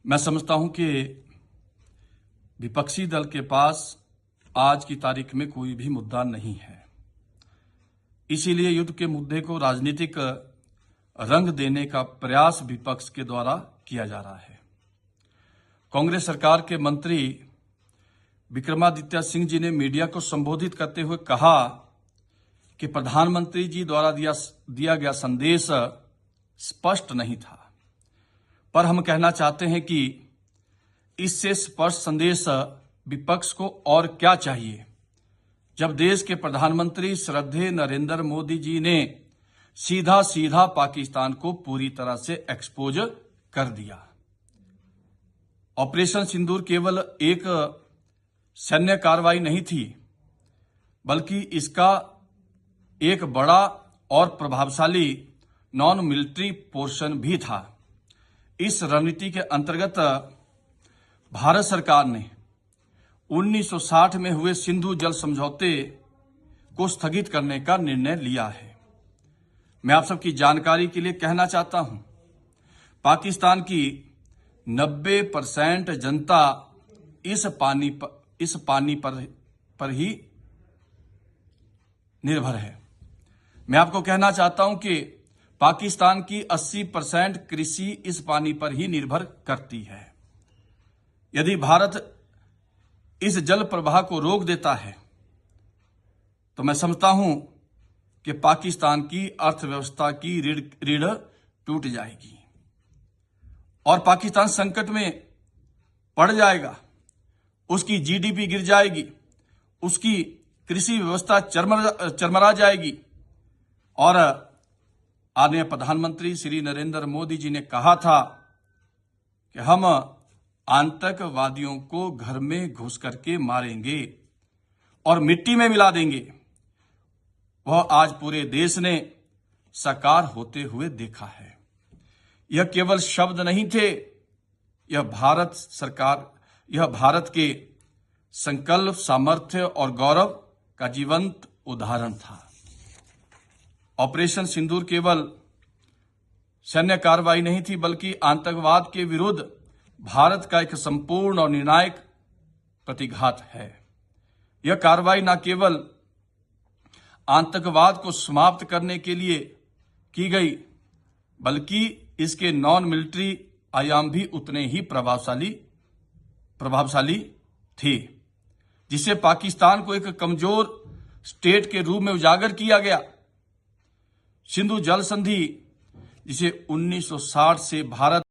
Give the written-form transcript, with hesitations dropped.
मैं समझता हूं कि विपक्षी दल के पास आज की तारीख में कोई भी मुद्दा नहीं है। इसीलिए युद्ध के मुद्दे को राजनीतिक रंग देने का प्रयास विपक्ष के द्वारा किया जा रहा है। कांग्रेस सरकार के मंत्री विक्रमादित्य सिंह जी ने मीडिया को संबोधित करते हुए कहा कि प्रधानमंत्री जी द्वारा दिया गया संदेश स्पष्ट नहीं था, पर हम कहना चाहते हैं कि इससे स्पष्ट संदेश विपक्ष को और क्या चाहिए, जब देश के प्रधानमंत्री श्रद्धेय नरेंद्र मोदी जी ने सीधा सीधा पाकिस्तान को पूरी तरह से एक्सपोज कर दिया। ऑपरेशन सिंदूर केवल एक सैन्य कार्रवाई नहीं थी, बल्कि इसका एक बड़ा और प्रभावशाली नॉन मिलिट्री पोर्शन भी था। इस रणनीति के अंतर्गत भारत सरकार ने 1960 में हुए सिंधु जल समझौते को स्थगित करने का निर्णय लिया है। मैं आप सबकी जानकारी के लिए कहना चाहता हूं, पाकिस्तान की 90% जनता इस पानी पर ही निर्भर है। मैं आपको कहना चाहता हूं कि पाकिस्तान की 80% कृषि इस पानी पर ही निर्भर करती है। यदि भारत इस जल प्रवाह को रोक देता है तो मैं समझता हूं कि पाकिस्तान की अर्थव्यवस्था की रीढ़ टूट जाएगी और पाकिस्तान संकट में पड़ जाएगा। उसकी जीडीपी गिर जाएगी, उसकी कृषि व्यवस्था चरमरा जाएगी। और आदरणीय प्रधानमंत्री श्री नरेंद्र मोदी जी ने कहा था कि हम आतंकवादियों को घर में घुस करके मारेंगे और मिट्टी में मिला देंगे। वह आज पूरे देश ने साकार होते हुए देखा है। यह केवल शब्द नहीं थे, यह भारत के संकल्प, सामर्थ्य और गौरव का जीवंत उदाहरण था। ऑपरेशन सिंदूर केवल सैन्य कार्रवाई नहीं थी, बल्कि आतंकवाद के विरुद्ध भारत का एक संपूर्ण और निर्णायक प्रतिघात है। यह कार्रवाई न केवल आतंकवाद को समाप्त करने के लिए की गई, बल्कि इसके नॉन मिलिट्री आयाम भी उतने ही प्रभावशाली थे, जिसे पाकिस्तान को एक कमजोर स्टेट के रूप में उजागर किया गया। सिंधु जल संधि, जिसे 1960 से भारत